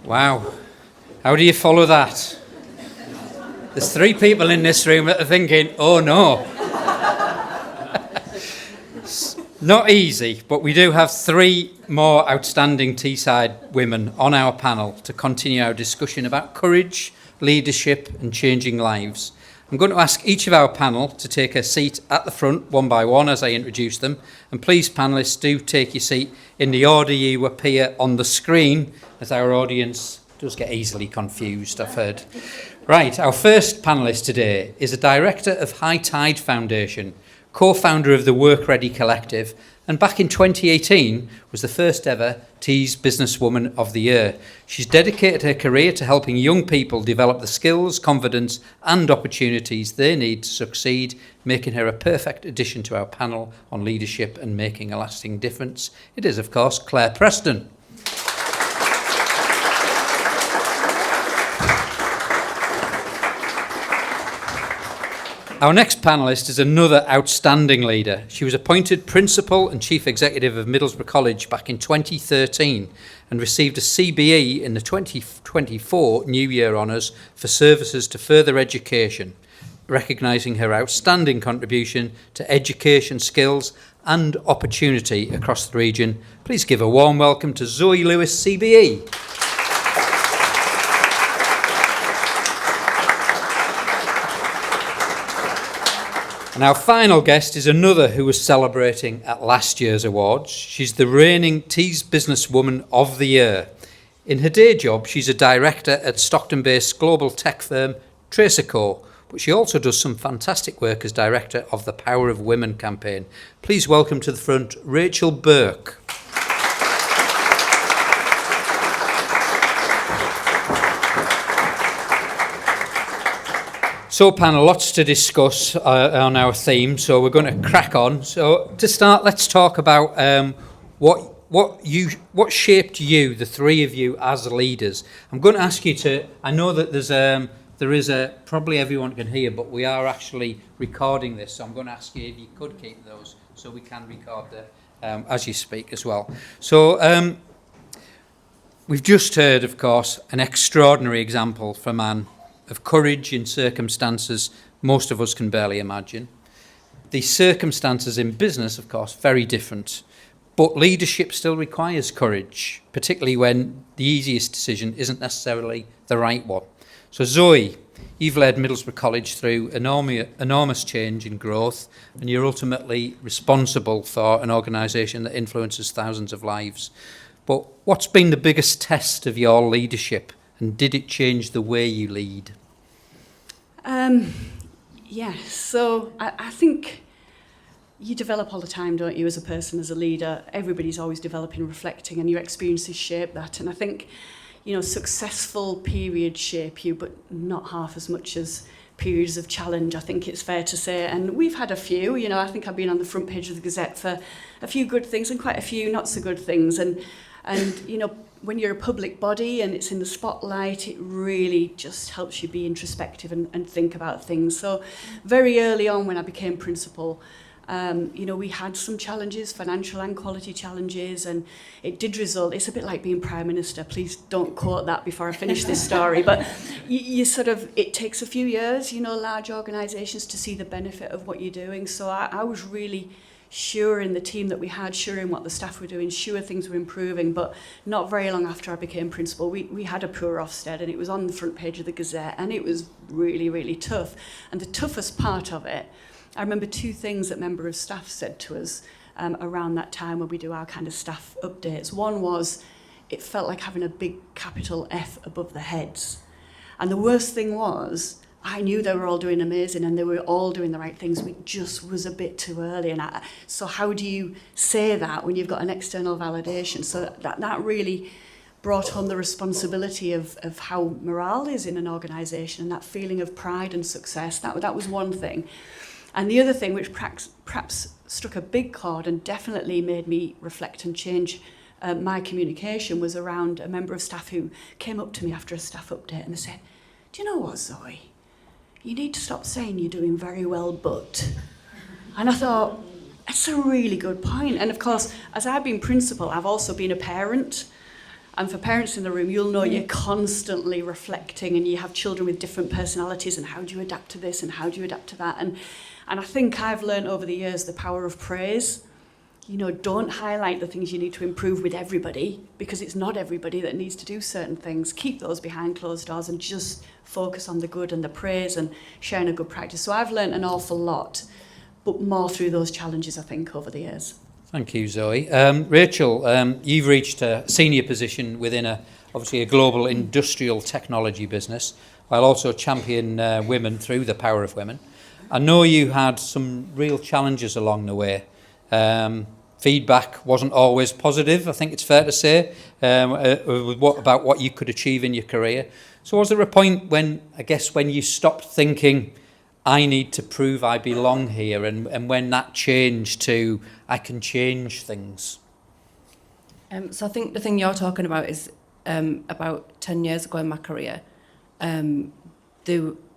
Wow. How do you follow that? There's 3 people in this room that are thinking, oh no. Not easy, but we do have 3 more outstanding Teesside women on our panel to continue our discussion about courage, leadership and changing lives. I'm going to ask each of our panel to take a seat at the front one by one as I introduce them. And please, panellists, do take your seat in the order you appear on the screen, as our audience does get easily confused, I've heard. Right, our first panellist today is a director of High Tide Foundation, co-founder of the Work Ready Collective, and back in 2018 was the first ever Tees Businesswoman of the Year. She's dedicated her career to helping young people develop the skills, confidence and opportunities they need to succeed, making her a perfect addition to our panel on leadership and making a lasting difference. It is, of course, Claire Preston. Our next panellist is another outstanding leader. She was appointed Principal and Chief Executive of Middlesbrough College back in 2013 and received a CBE in the 2024 New Year Honours for services to further education, recognising her outstanding contribution to education, skills and opportunity across the region. Please give a warm welcome to Zoe Lewis, CBE. And our final guest is another who was celebrating at last year's awards. She's the reigning Tees Businesswoman of the Year. In her day job, she's a director at Stockton-based global tech firm Tracerco, but she also does some fantastic work as director of the Power of Women campaign. Please welcome to the front, Rachel Burke. So, panel, lots to discuss on our theme, so we're going to crack on. So, to start, let's talk about what shaped you, the 3 of you, as leaders. I'm going to ask you to. I know that there is probably everyone can hear, but we are actually recording this, so I'm going to ask you if you could keep those, so we can record as you speak as well. So, we've just heard, of course, an extraordinary example for man. Of courage in circumstances most of us can barely imagine. The circumstances in business, of course, very different. But leadership still requires courage, particularly when the easiest decision isn't necessarily the right one. So Zoe, you've led Middlesbrough College through enormous change and growth, and you're ultimately responsible for an organisation that influences thousands of lives. But what's been the biggest test of your leadership? And did it change the way you lead? So I think you develop all the time, don't you, as a person, as a leader? Everybody's always developing, reflecting, and your experiences shape that. And I think, successful periods shape you, but not half as much as periods of challenge, I think it's fair to say. And we've had a few, I think I've been on the front page of the Gazette for a few good things and quite a few not so good things. And when you're a public body and it's in the spotlight, it really just helps you be introspective and think about things. So very early on when I became principal, we had some challenges, financial and quality challenges, and it did result, it's a bit like being Prime Minister, please don't quote that before I finish this story, but it takes a few years, large organisations to see the benefit of what you're doing. So I was really sure in the team that we had, sure in what the staff were doing, sure things were improving, but not very long after I became principal, we had a poor Ofsted and it was on the front page of the Gazette and it was really, really tough. And the toughest part of it, I remember 2 things that member of staff said to us around that time when we do our kind of staff updates. One was, it felt like having a big capital F above the heads. And the worst thing was, I knew they were all doing amazing and they were all doing the right things. It just was a bit too early. So how do you say that when you've got an external validation? So that really brought home the responsibility of how morale is in an organisation and that feeling of pride and success. That was one thing. And the other thing, which perhaps struck a big chord and definitely made me reflect and change my communication, was around a member of staff who came up to me after a staff update and they said, "Do you know what, Zoe? You need to stop saying you're doing very well, but..." And I thought, that's a really good point. And of course, as I've been principal, I've also been a parent. And for parents in the room, you'll know you're constantly reflecting, and you have children with different personalities, and how do you adapt to this and how do you adapt to that? And I think I've learned over the years the power of praise. You know, don't highlight the things you need to improve with everybody, because it's not everybody that needs to do certain things. Keep those behind closed doors and just focus on the good and the praise and sharing a good practice. So I've learned an awful lot, but more through those challenges, I think, over the years. Thank you, Zoe. Rachel, you've reached a senior position within obviously a global industrial technology business, while also champion women through the power of women. I know you had some real challenges along the way. Feedback wasn't always positive, I think it's fair to say, about what you could achieve in your career. So was there a point when you stopped thinking, I need to prove I belong here, and when that changed to, I can change things? So I think the thing you're talking about is about 10 years ago in my career,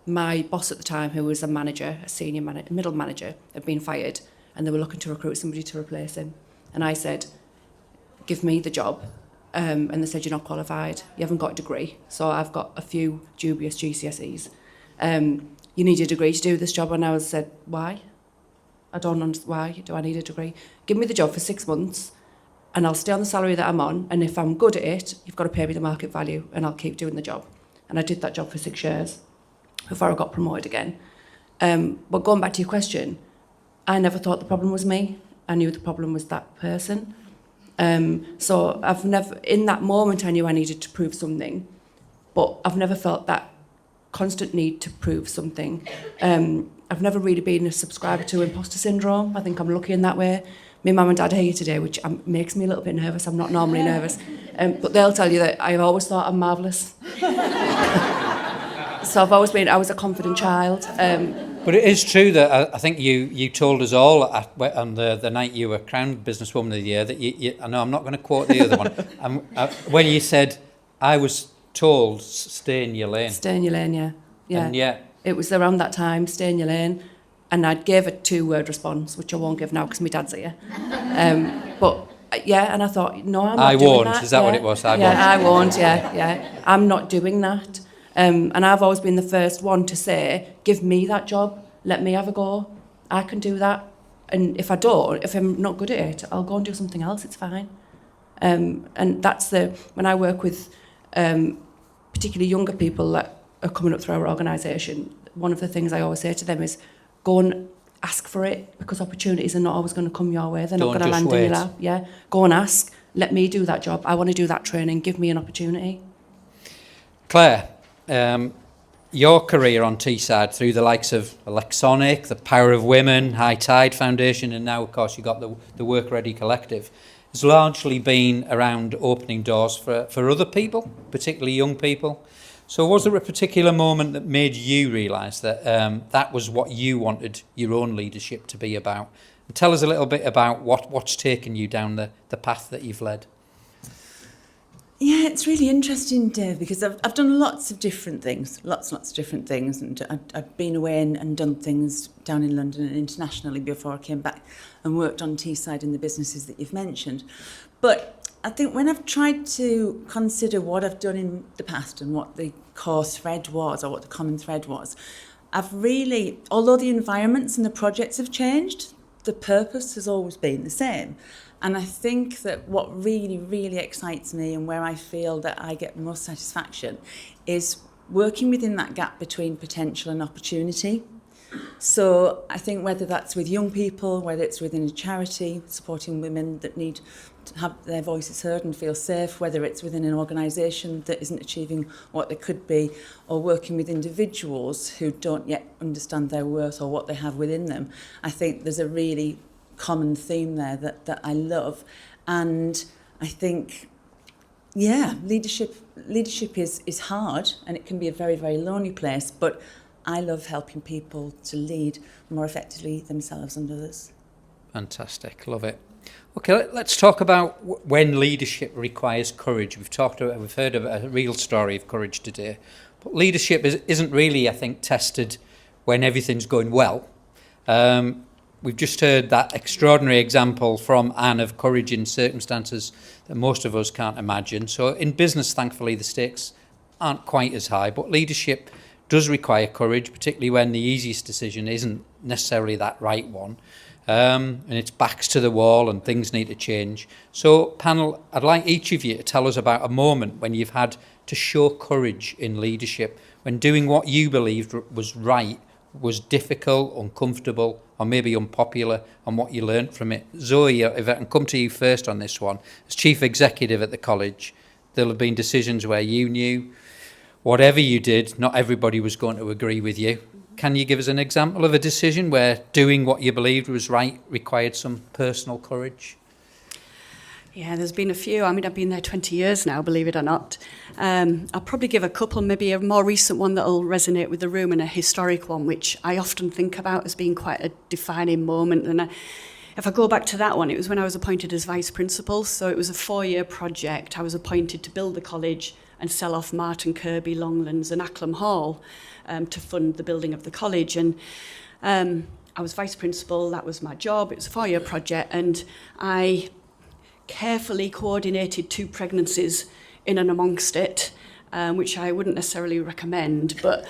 my boss at the time, who was a manager, a senior manager, middle manager, had been fired, and they were looking to recruit somebody to replace him. And I said, give me the job. And they said, you're not qualified, you haven't got a degree. So I've got a few dubious GCSEs. You need a degree to do this job. And I said, why? I don't understand, why do I need a degree? Give me the job for 6 months and I'll stay on the salary that I'm on. And if I'm good at it, you've got to pay me the market value and I'll keep doing the job. And I did that job for 6 years before I got promoted again. But going back to your question, I never thought the problem was me. I knew the problem was that person. So I've never, in that moment, I knew I needed to prove something, but I've never felt that constant need to prove something. I've never really been a subscriber to imposter syndrome. I think I'm lucky in that way. My mum and dad are here today, which makes me a little bit nervous. I'm not normally nervous. But they'll tell you that I've always thought I'm marvellous. So I was a confident child. But it is true that I think you told us all on the night you were crowned Businesswoman of the Year that I know I'm not going to quote the other one, when you said, I was told, stay in your lane. Stay in your lane, yeah. And yeah. It was around that time, stay in your lane, and I gave a 2-word response, which I won't give now because my dad's here. But yeah, and I thought, no, I'm not doing won't. that. Is that what it was? I won't, yeah. I'm not doing that. And I've always been the first one to say, give me that job, let me have a go. I can do that. And if I'm not good at it, I'll go and do something else, it's fine. And that's when I work with particularly younger people that are coming up through our organisation, one of the things I always say to them is, go and ask for it, because opportunities are not always going to come your way. They're not going to land in your lap. Yeah, go and ask. Let me do that job. I want to do that training. Give me an opportunity. Claire, your career on Teesside through the likes of Electronic, the Power of Women, High Tide Foundation, and now, of course, you've got the Work Ready Collective, has largely been around opening doors for other people, particularly young people. So was there a particular moment that made you realise that that was what you wanted your own leadership to be about? And tell us a little bit about what's taken you down the path that you've led. Yeah, it's really interesting, Dave, because I've done lots of different things, lots of different things, and I've been away and done things down in London and internationally before I came back and worked on Teesside in the businesses that you've mentioned. But I think when I've tried to consider what I've done in the past and what the core thread was, or what the common thread was, I've really, although the environments and the projects have changed, the purpose has always been the same. And I think that what really, really excites me and where I feel that I get most satisfaction is working within that gap between potential and opportunity. So I think whether that's with young people, whether it's within a charity, supporting women that need to have their voices heard and feel safe, whether it's within an organisation that isn't achieving what they could be, or working with individuals who don't yet understand their worth or what they have within them, I think there's a really common theme there that I love. And I think, yeah, leadership is hard, and it can be a very, very lonely place, but I love helping people to lead more effectively themselves and others. Fantastic, love it. Okay, let's talk about when leadership requires courage. We've heard of a real story of courage today, but leadership isn't really, I think, tested when everything's going well. we've just heard that extraordinary example from Anne of courage in circumstances that most of us can't imagine. So in business, thankfully, the stakes aren't quite as high, but leadership does require courage, particularly when the easiest decision isn't necessarily that right one. And it's backs to the wall and things need to change. So, panel, I'd like each of you to tell us about a moment when you've had to show courage in leadership, when doing what you believed was right was difficult, uncomfortable, or maybe unpopular, and what you learnt from it. Zoe, if I can come to you first on this one. As chief executive at the college, there'll have been decisions where you knew whatever you did, not everybody was going to agree with you. Can you give us an example of a decision where doing what you believed was right required some personal courage? Yeah, there's been a few. I mean, I've been there 20 years now, believe it or not. I'll probably give a couple, maybe a more recent one that will resonate with the room and a historic one, which I often think about as being quite a defining moment. And if I go back to that one, it was when I was appointed as vice principal. So it was a 4-year project. I was appointed to build the college and sell off Martin Kirby, Longlands and Acklam Hall to fund the building of the college. And I was vice principal, that was my job. It was a 4-year project, and I carefully coordinated 2 pregnancies in and amongst it, which I wouldn't necessarily recommend. But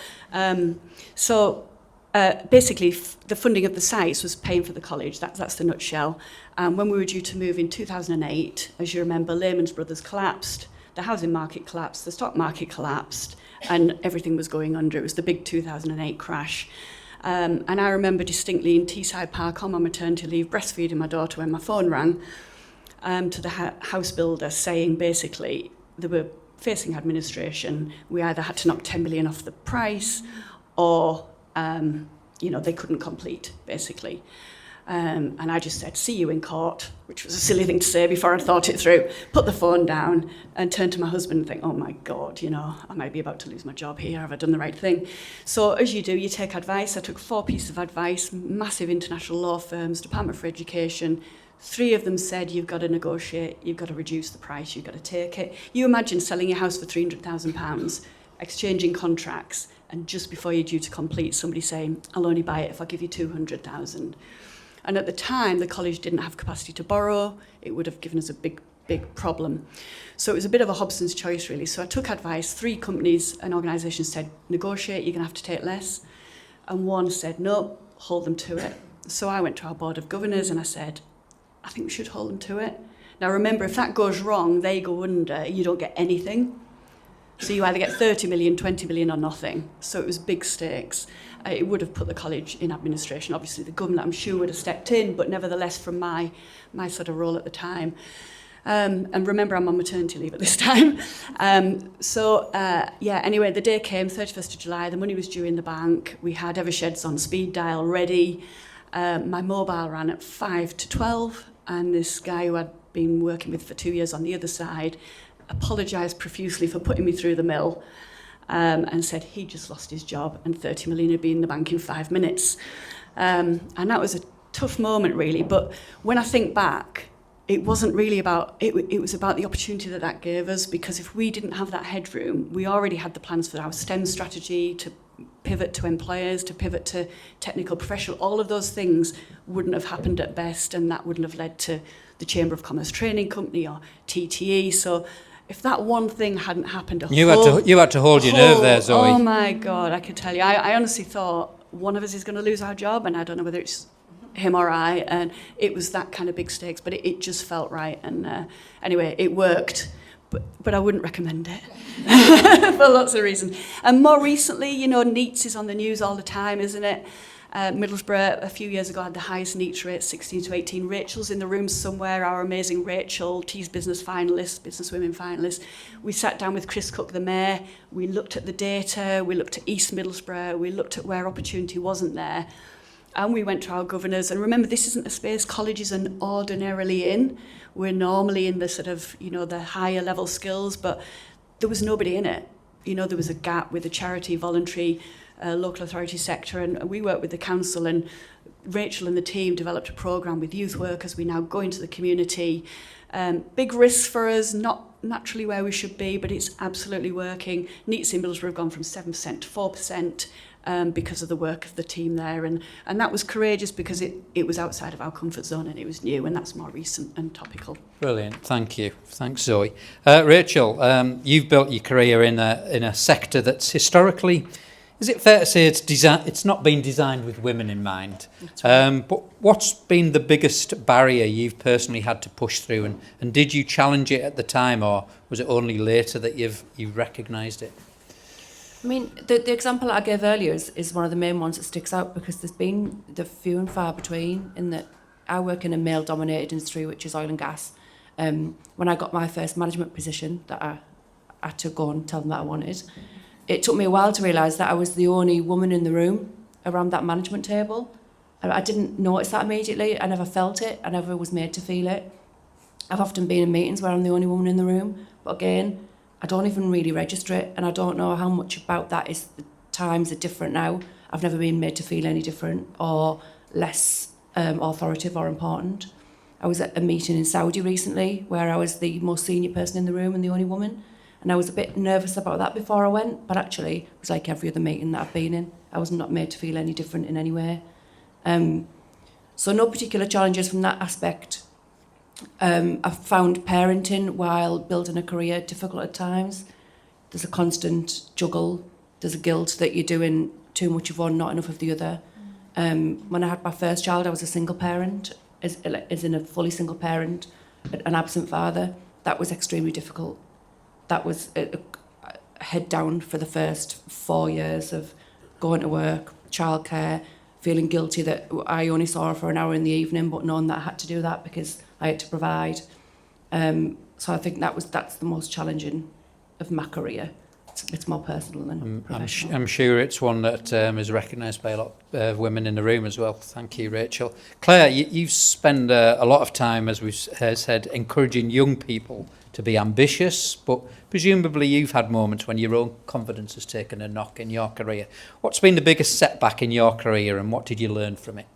basically, the funding of the sites was paying for the college. That's the nutshell. When we were due to move in 2008, as you remember, Lehman Brothers collapsed, the housing market collapsed, the stock market collapsed, and everything was going under. It was the big 2008 crash. And I remember distinctly in Teesside Park on my maternity leave, breastfeeding my daughter when my phone rang, to the house builder saying basically they were facing administration. We either had to knock 10 million off the price or, they couldn't complete, basically. And I just said, see you in court, which was a silly thing to say before I thought it through, put the phone down and turned to my husband and think, oh my God, I might be about to lose my job here. Have I done the right thing? So as you do, you take advice. I took 4 pieces of advice, massive international law firms, Department for Education. 3 of them said, you've got to negotiate, you've got to reduce the price, you've got to take it. You imagine selling your house for £300,000, exchanging contracts, and just before you're due to complete, somebody saying, I'll only buy it if I give you 200,000. And at the time, the college didn't have capacity to borrow. It would have given us a big problem. So it was a bit of a Hobson's choice, really. So I took advice. 3 companies and organisations said, negotiate, you're going to have to take less. And 1 said, no, hold them to it. So I went to our board of governors and I said, I think we should hold them to it. Now, remember, if that goes wrong, they go under, you don't get anything. So you either get 30 million, 20 million or nothing. So it was big stakes. It would have put the college in administration. Obviously, the government, I'm sure, would have stepped in, but nevertheless, from my sort of role at the time. And remember, I'm on maternity leave at this time. Anyway, the day came, 31st of July, the money was due in the bank. We had Eversheds on speed dial ready. My mobile ran at 5 to 12, and this guy who I'd been working with for 2 years on the other side apologised profusely for putting me through the mill and said he'd just lost his job and 30 million would be in the bank in 5 minutes. And that was a tough moment, really. But when I think back, it wasn't really about, it was about the opportunity that gave us, because if we didn't have that headroom, we already had the plans for our STEM strategy, to pivot to employers, to pivot to technical professional. All of those things wouldn't have happened at best, and that wouldn't have led to the Chamber of Commerce Training Company or TTE. So if that one thing hadn't happened, you had to hold your nerve there, Zoe. Oh my God, I could tell you. I honestly thought one of us is going to lose our job, and I don't know whether it's him or I, and it was that kind of big stakes, but it just felt right. And anyway, it worked, but I wouldn't recommend it for lots of reasons. And more recently, NEETs is on the news all the time, isn't it? Middlesbrough a few years ago had the highest NEETs rate, 16 to 18. Rachel's in the room somewhere, our amazing Rachel, Tees Business finalist, Business Women finalist. We sat down with Chris Cook, the mayor. We looked at the data. We looked at East Middlesbrough. We looked at where opportunity wasn't there. And we went to our governors. And remember, this isn't a space colleges are ordinarily in. We're normally in the sort of, the higher level skills, but there was nobody in it. There was a gap with the charity, voluntary, local authority sector, and we worked with the council, and Rachel and the team developed a programme with youth workers. We now go into the community. Big risks for us, not naturally where we should be, but it's absolutely working. Neats in Middlesbrough have gone from 7% to 4%. Because of the work of the team there. And that was courageous because it was outside of our comfort zone and it was new, and that's more recent and topical. Brilliant, thank you. Thanks, Zoe. Rachel, you've built your career in a sector that's historically, is it fair to say it's not been designed with women in mind? Right. But what's been the biggest barrier you've personally had to push through, and did you challenge it at the time, or was it only later that you've recognised it? I mean, the example I gave earlier is one of the main ones that sticks out, because there's been the few and far between in that I work in a male-dominated industry, which is oil and gas. When I got my first management position that I had to go and tell them that I wanted, it took me a while to realise that I was the only woman in the room around that management table. I didn't notice that immediately. I never felt it. I never was made to feel it. I've often been in meetings where I'm the only woman in the room, but again, I don't even really register it, and I don't know how much about that is the times are different now. I've never been made to feel any different or less authoritative or important. I was at a meeting in Saudi recently where I was the most senior person in the room and the only woman, and I was a bit nervous about that before I went, but actually it was like every other meeting that I've been in. I was not made to feel any different in any way. So no particular challenges from that aspect. I've found parenting while building a career difficult at times. There's a constant juggle. There's a guilt that you're doing too much of one, not enough of the other. When I had my first child, I was a single parent, as in a fully single parent, an absent father. That was extremely difficult. That was a head down for the first 4 years of going to work, childcare, feeling guilty that I only saw her for an hour in the evening, but knowing that I had to do that because I had to provide. So I think that's the most challenging of my career. It's more personal than professional. I'm sure it's one that is recognised by a lot of women in the room as well. Thank you, Rachel. Claire, you've spent a lot of time, as we've said, encouraging young people to be ambitious, but presumably you've had moments when your own confidence has taken a knock in your career. What's been the biggest setback in your career, and what did you learn from it?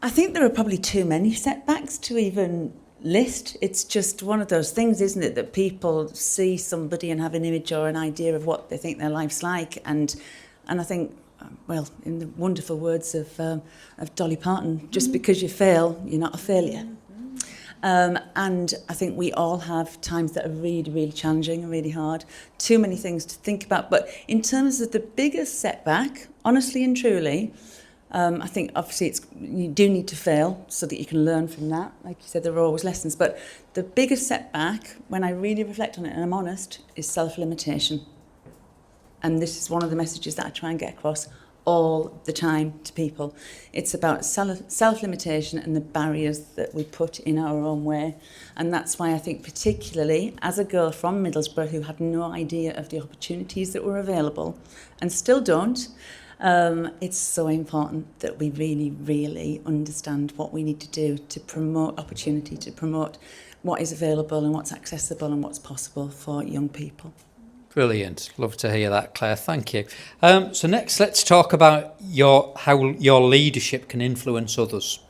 I think there are probably too many setbacks to even list. It's just one of those things, isn't it, that people see somebody and have an image or an idea of what they think their life's like, and I think, well, in the wonderful words of Dolly Parton, just because you fail, you're not a failure. And I think we all have times that are really, really challenging and really hard. Too many things to think about. But in terms of the biggest setback, honestly and truly, I think obviously you do need to fail so that you can learn from that. Like you said, there are always lessons. But the biggest setback, when I really reflect on it and I'm honest, is self-limitation. And this is one of the messages that I try and get across all the time to people. It's about self-limitation and the barriers that we put in our own way. And that's why I think particularly as a girl from Middlesbrough who had no idea of the opportunities that were available and still don't, it's so important that we really, really understand what we need to do to promote opportunity, to promote what is available and what's accessible and what's possible for young people. Brilliant. Love to hear that, Claire. Thank you. So next, let's talk about how your leadership can influence others.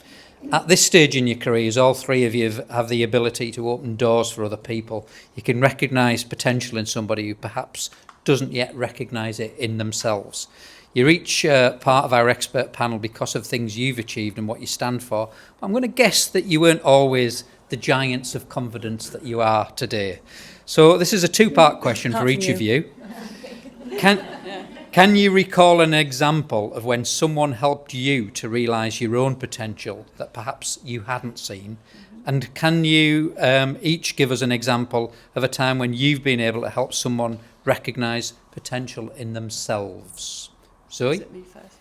At this stage in your careers, all three of you have the ability to open doors for other people. You can recognise potential in somebody who perhaps doesn't yet recognise it in themselves. You're each part of our expert panel because of things you've achieved and what you stand for. I'm going to guess that you weren't always the giants of confidence that you are today. So this is a two-part question for each of you. Can you recall an example of when someone helped you to realise your own potential that perhaps you hadn't seen? And can you each give us an example of a time when you've been able to help someone recognise potential in themselves? Zoe? Is it me first?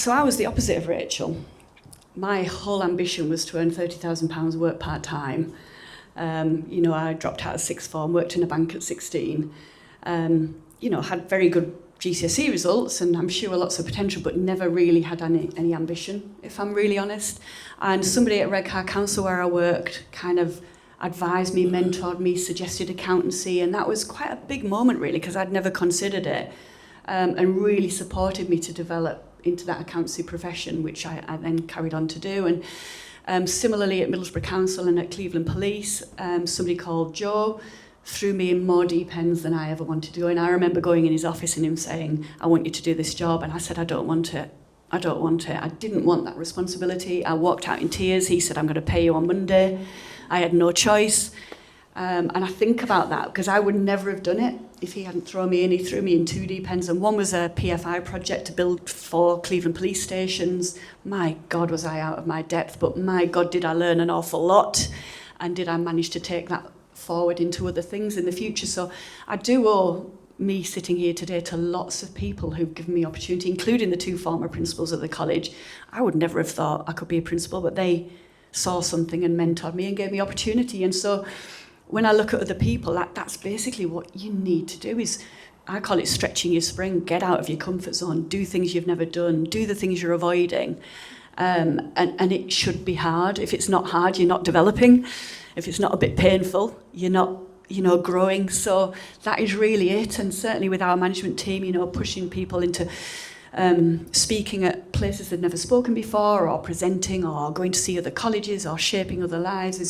So I was the opposite of Rachel. My whole ambition was to earn £30,000, work part-time. I dropped out of sixth form, worked in a bank at 16. Had very good GCSE results and I'm sure lots of potential, but never really had any ambition, if I'm really honest. And somebody at Redcar Council where I worked kind of advised me, mentored me, suggested accountancy, and that was quite a big moment really because I'd never considered it, and really supported me to develop into that accountancy profession, which I then carried on to do. Similarly, at Middlesbrough Council and at Cleveland Police, somebody called Joe threw me in more deep ends than I ever wanted to go in. I remember going in his office and him saying, I want you to do this job. And I said, I don't want it. I don't want it. I didn't want that responsibility. I walked out in tears. He said, I'm going to pay you on Monday. I had no choice. And I think about that because I would never have done it if he hadn't thrown me in. He threw me in 2 deep ends, and one was a PFI project to build 4 Cleveland police stations. My God, was I out of my depth, but my God, did I learn an awful lot, and did I manage to take that forward into other things in the future. So I do owe me sitting here today to lots of people who've given me opportunity, including the 2 former principals of the college. I would never have thought I could be a principal, but they saw something and mentored me and gave me opportunity. And so when I look at other people, that's basically what you need to do is, I call it stretching your spring. Get out of your comfort zone, do things you've never done, do the things you're avoiding. And it should be hard. If it's not hard, you're not developing. If it's not a bit painful, you're not, growing. So that is really it. And certainly with our management team, pushing people into speaking at places they've never spoken before, or presenting, or going to see other colleges, or shaping other lives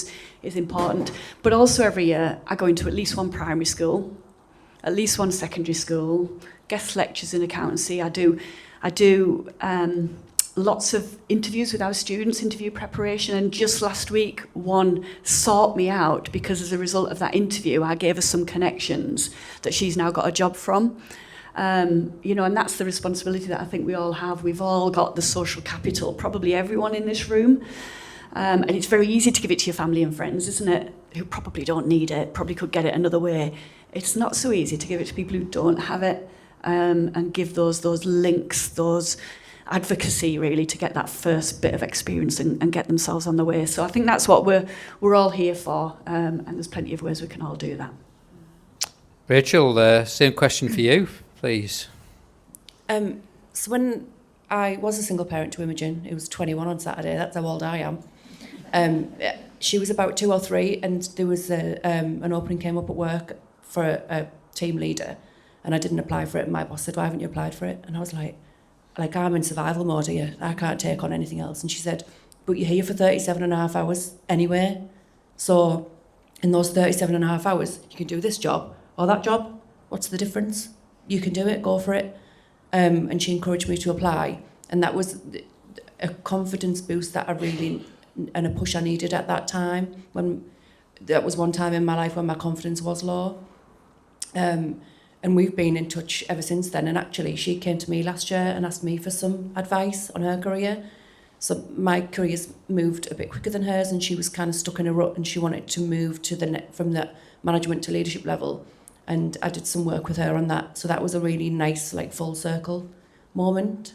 is important. But also every year I go into at least one primary school, at least one secondary school, guest lectures in accountancy. I do lots of interviews with our students, interview preparation, and just last week one sought me out because as a result of that interview I gave her some connections that she's now got a job from. And that's the responsibility that I think we all have. We've all got the social capital, probably everyone in this room, and it's very easy to give it to your family and friends, isn't it, who probably don't need it, probably could get it another way. It's not so easy to give it to people who don't have it, and give those links, those advocacy really, to get that first bit of experience and get themselves on the way. So I think that's what we're all here for, and there's plenty of ways we can all do that. Rachel, same question for you, please. So when I was a single parent to Imogen, who was 21 on Saturday, that's how old I am, she was about 2 or 3, and there was an opening came up at work for a team leader, and I didn't apply for it, and my boss said, why haven't you applied for it? And I was like, I'm in survival mode here. I can't take on anything else. And she said, but you're here for 37 and a half hours anyway. So in those 37 and a half hours, you can do this job or that job. What's the difference? You can do it, go for it. And she encouraged me to apply. And that was a confidence boost that I really, and a push I needed at that time. That was one time in my life when my confidence was low. And we've been in touch ever since then. And actually, she came to me last year and asked me for some advice on her career. So my career's moved a bit quicker than hers, and she was kind of stuck in a rut, and she wanted to move to from the management to leadership level. And I did some work with her on that. So that was a really nice, full circle moment.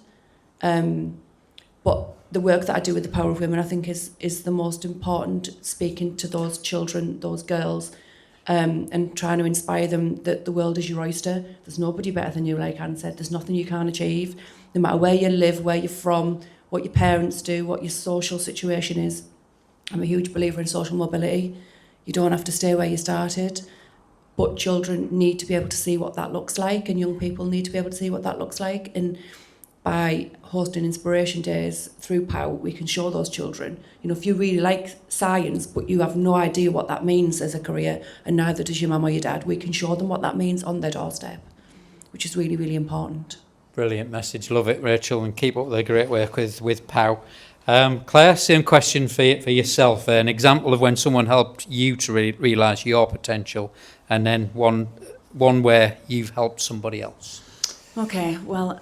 But the work that I do with the Power of Women, I think, is the most important, speaking to those children, those girls, and trying to inspire them that the world is your oyster. There's nobody better than you, like Anne said. There's nothing you can't achieve. No matter where you live, where you're from, what your parents do, what your social situation is. I'm a huge believer in social mobility. You don't have to stay where you started, but children need to be able to see what that looks like, and young people need to be able to see what that looks like. And by hosting inspiration days through POW, we can show those children, if you really like science, but you have no idea what that means as a career, and neither does your mum or your dad, we can show them what that means on their doorstep, which is really, really important. Brilliant message. Love it, Rachel, and keep up the great work with POW. Claire, same question for yourself. An example of when someone helped you to realise your potential, and then one where you've helped somebody else. Okay, well,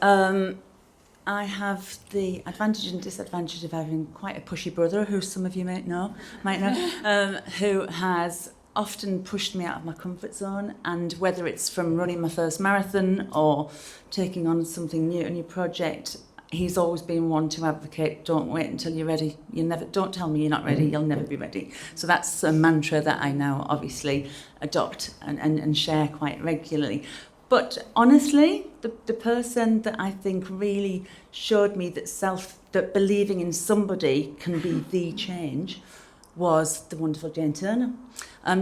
I have the advantage and disadvantage of having quite a pushy brother, who some of you might know, who has often pushed me out of my comfort zone. And whether it's from running my first marathon or taking on something new, a new project, he's always been one to advocate, don't wait until you're ready. Don't tell me you're not ready, you'll never be ready. So that's a mantra that I now obviously adopt and share quite regularly. But honestly, the person that I think really showed me that believing in somebody can be the change was the wonderful Jane Turner.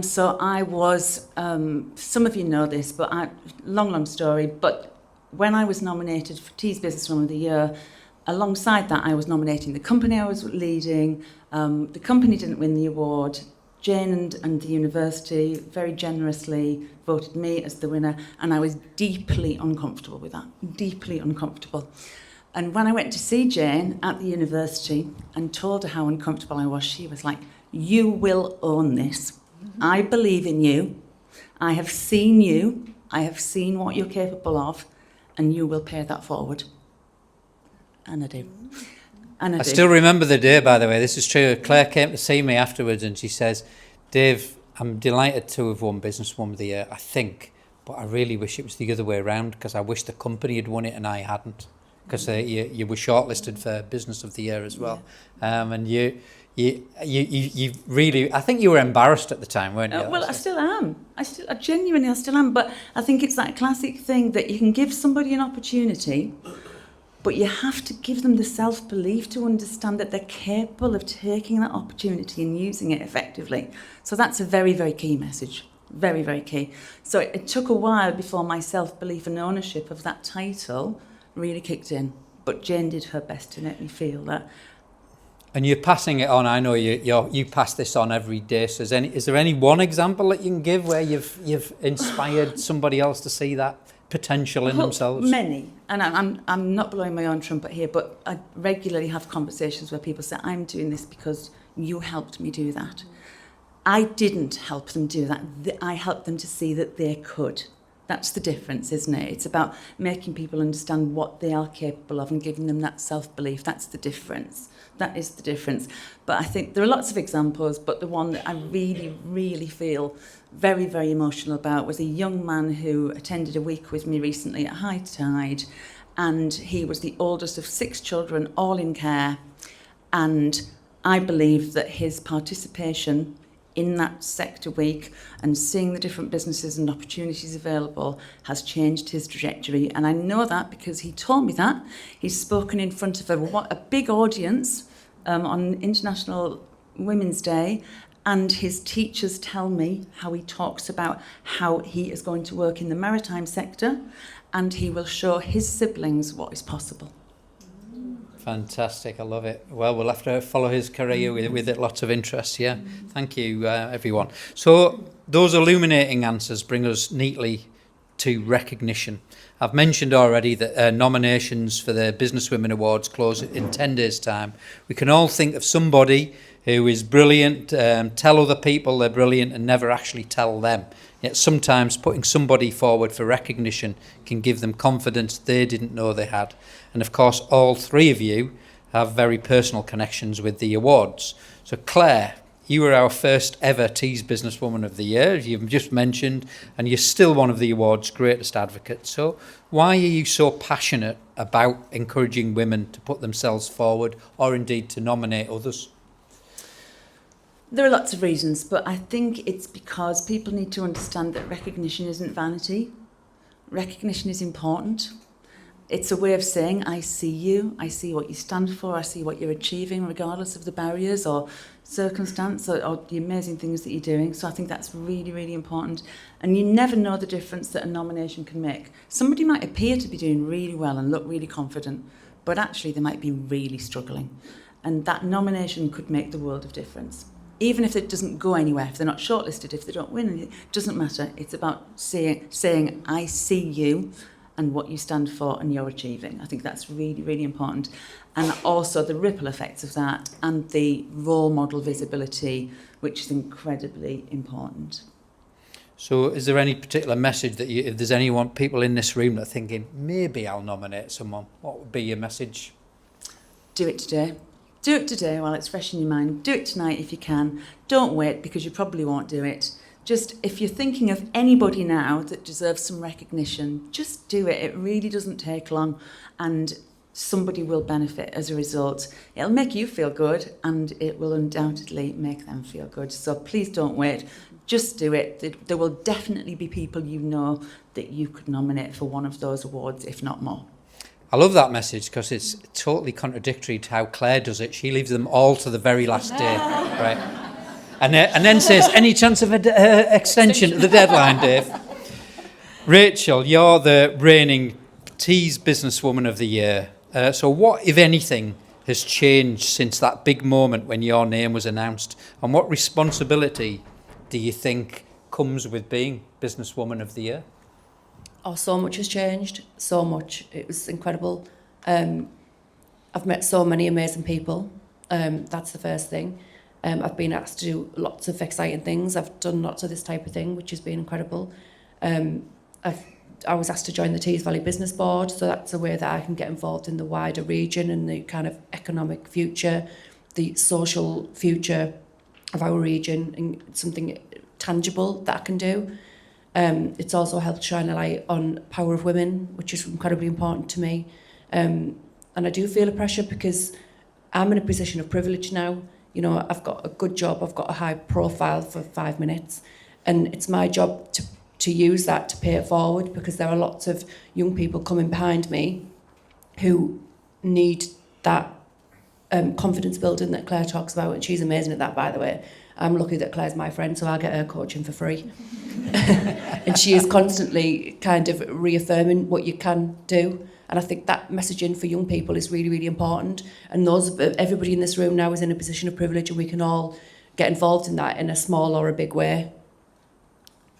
So I was, some of you know this, but long story, but when I was nominated for Tees Businesswoman of the Year alongside that, I was nominating the company I was leading. The company didn't win the award. Jane and the university very generously voted me as the winner, and I was deeply uncomfortable with that, deeply uncomfortable. And when I went to see Jane at the university and told her how uncomfortable I was, she was like, "You will own this. I believe in you. I have seen you. I have seen what you're capable of, and you will pay that forward." And I do. And I I do. still remember the day, by the way. This is true. Claire came to see me afterwards and she says, "Dave, I'm delighted to have won Businesswoman of the Year, I think, but I really wish it was the other way around because I wish the company had won it and I hadn't." Because you were shortlisted for Business of the Year as well. And you really, I think you were embarrassed at the time, weren't you? Well, I still am. I genuinely still am. But I think it's that classic thing that you can give somebody an opportunity, but you have to give them the self-belief to understand that they're capable of taking that opportunity and using it effectively. So that's a very, very key message. Very, very key. So it took a while before my self-belief and ownership of that title really kicked in. But Jane did her best to make me feel that. And you're passing it on. I know you pass this on every day. So is there any one example that you can give where you've inspired somebody else to see that potential in themselves? Many. And I'm not blowing my own trumpet here, but I regularly have conversations where people say, "I'm doing this because you helped me do that." I didn't help them do that. I helped them to see that they could. That's the difference, isn't it? It's about making people understand what they are capable of and giving them that self-belief. That's the difference. That is the difference. But I think there are lots of examples, but the one that I really, really feel very, very emotional about was a young man who attended a week with me recently at High Tide, and he was the oldest of 6 children, all in care. And I believe that his participation in that sector week and seeing the different businesses and opportunities available has changed his trajectory. And I know that because he told me that. He's spoken in front of a big audience on International Women's Day, and his teachers tell me how he talks about how he is going to work in the maritime sector and he will show his siblings what is possible. Fantastic, I love it. Well, we'll have to follow his career with lots of interest, yeah. Thank you, everyone. So those illuminating answers bring us neatly to recognition. I've mentioned already that nominations for the Businesswomen Awards close in 10 days' time. We can all think of somebody who is brilliant, tell other people they're brilliant and never actually tell them. Yet sometimes putting somebody forward for recognition can give them confidence they didn't know they had. And of course, all 3 of you have very personal connections with the awards. So Claire, you were our first ever Tees Businesswoman of the Year, as you've just mentioned, and you're still one of the award's greatest advocates. So why are you so passionate about encouraging women to put themselves forward or indeed to nominate others? There are lots of reasons, but I think it's because people need to understand that recognition isn't vanity. Recognition is important. It's a way of saying, I see you, I see what you stand for, I see what you're achieving, regardless of the barriers or circumstance or the amazing things that you're doing. So I think that's really, really important. And you never know the difference that a nomination can make. Somebody might appear to be doing really well and look really confident, but actually they might be really struggling. And that nomination could make the world of difference. Even if it doesn't go anywhere, if they're not shortlisted, if they don't win, it doesn't matter. It's about saying, I see you and what you stand for and you're achieving. I think that's really, really important. And also the ripple effects of that and the role model visibility, which is incredibly important. So is there any particular message that if there's people in this room that are thinking, maybe I'll nominate someone, what would be your message? Do it today. Do it today while it's fresh in your mind. Do it tonight if you can. Don't wait because you probably won't do it. Just if you're thinking of anybody now that deserves some recognition, just do it. It really doesn't take long and somebody will benefit as a result. It'll make you feel good and it will undoubtedly make them feel good. So please don't wait. Just do it. There will definitely be people you know that you could nominate for one of those awards, if not more. I love that message because it's totally contradictory to how Claire does it. She leaves them all to the very last day, right? And then says, any chance of an extension of the deadline, Dave? Rachel, you're the reigning Tees Businesswoman of the Year. So what, if anything, has changed since that big moment when your name was announced? And what responsibility do you think comes with being Businesswoman of the Year? Oh, so much has changed. So much. It was incredible. I've met so many amazing people. That's the first thing. I've been asked to do lots of exciting things. I've done lots of this type of thing, which has been incredible. I was asked to join the Tees Valley Business Board, so that's a way that I can get involved in the wider region and the kind of economic future, the social future of our region, and something tangible that I can do. It's also helped shine a light on power of women, which is incredibly important to me. And I do feel a pressure because I'm in a position of privilege now. You know, I've got a good job, I've got a high profile for 5 minutes, and it's my job to use that to pay it forward, because there are lots of young people coming behind me who need that confidence building that Claire talks about, and she's amazing at that, by the way. I'm lucky that Claire's my friend, so I'll get her coaching for free. And she is constantly kind of reaffirming what you can do. And I think that messaging for young people is really, really important. And everybody in this room now is in a position of privilege, and we can all get involved in that in a small or a big way.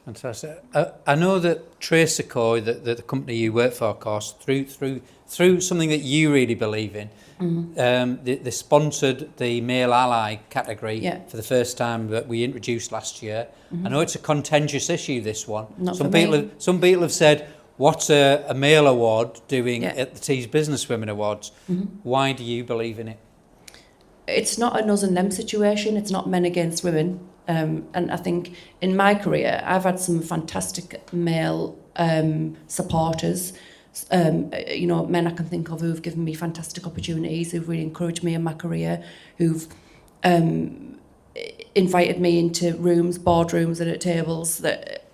Fantastic. I know that Tracerco, the company you work for, of course, through something that you really believe in, they sponsored the male ally category for the first time that we introduced last year. I know it's a contentious issue, this one. Some people have said, what's a male award doing at the Tees Businesswomen Awards? Why do you believe in it? It's not an us and them situation. It's not men against women. And I think in my career, I've had some fantastic male supporters, you know, men I can think of who've given me fantastic opportunities, who've really encouraged me in my career, who've invited me into rooms, boardrooms and at tables that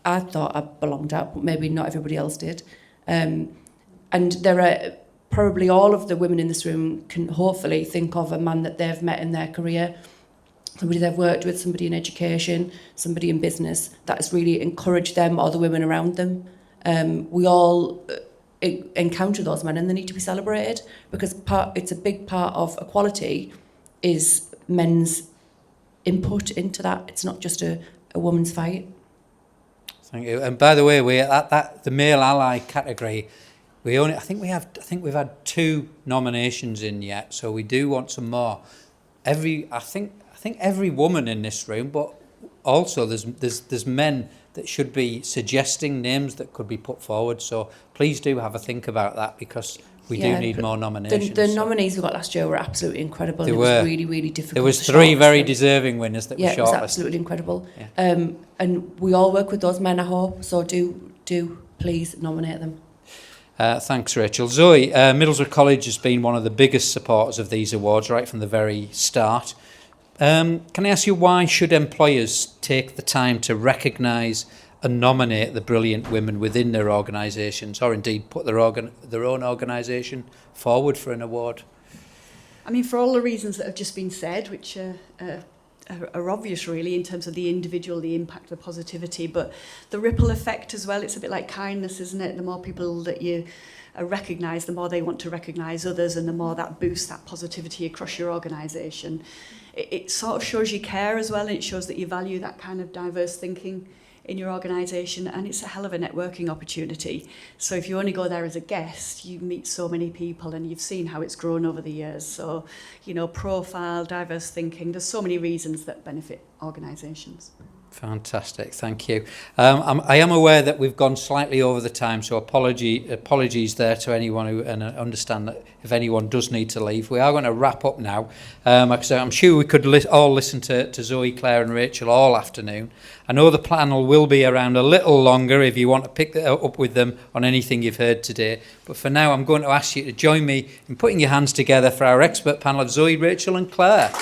I thought I belonged at, but maybe not everybody else did. And there are probably all of the women in this room can hopefully think of a man that they've met in their career, somebody they've worked with, somebody in education, somebody in business that has really encouraged them or the women around them. We all encounter those men, and they need to be celebrated, because it's a big part of equality is men's input into that. It's not just a woman's fight. Thank you. And by the way, we at the male ally category, I think we've had 2 nominations in yet, so we do want some more. I think every woman in this room, but also there's men that should be suggesting names that could be put forward. So please do have a think about that, because we do need more nominations. The nominees we got last year were absolutely incredible. It was really, really difficult. There was 3 very deserving winners that were shortlisted. Yeah, it was absolutely incredible. Yeah. And we all work with those men, I hope. So do please nominate them. Thanks, Rachel. Zoe, Middlesbrough College has been one of the biggest supporters of these awards right from the very start. Can I ask you, why should employers take the time to recognise and nominate the brilliant women within their organisations, or indeed put their own organisation forward for an award? I mean, for all the reasons that have just been said, which are obvious really in terms of the individual, the impact, the positivity, but the ripple effect as well. It's a bit like kindness, isn't it? The more people that you recognise, the more they want to recognise others, and the more that boosts that positivity across your organisation. It sort of shows you care as well, and it shows that you value that kind of diverse thinking in your organisation, and it's a hell of a networking opportunity. So if you only go there as a guest, you meet so many people, and you've seen how it's grown over the years. So, you know, profile, diverse thinking, there's so many reasons that benefit organisations. Fantastic, thank you. I am aware that we've gone slightly over the time, so apologies there to anyone who, and I understand that if anyone does need to leave. We are going to wrap up now. I'm sure we could all listen to Zoe, Claire and Rachel all afternoon. I know the panel will be around a little longer if you want to pick up with them on anything you've heard today. But for now, I'm going to ask you to join me in putting your hands together for our expert panel of Zoe, Rachel and Claire.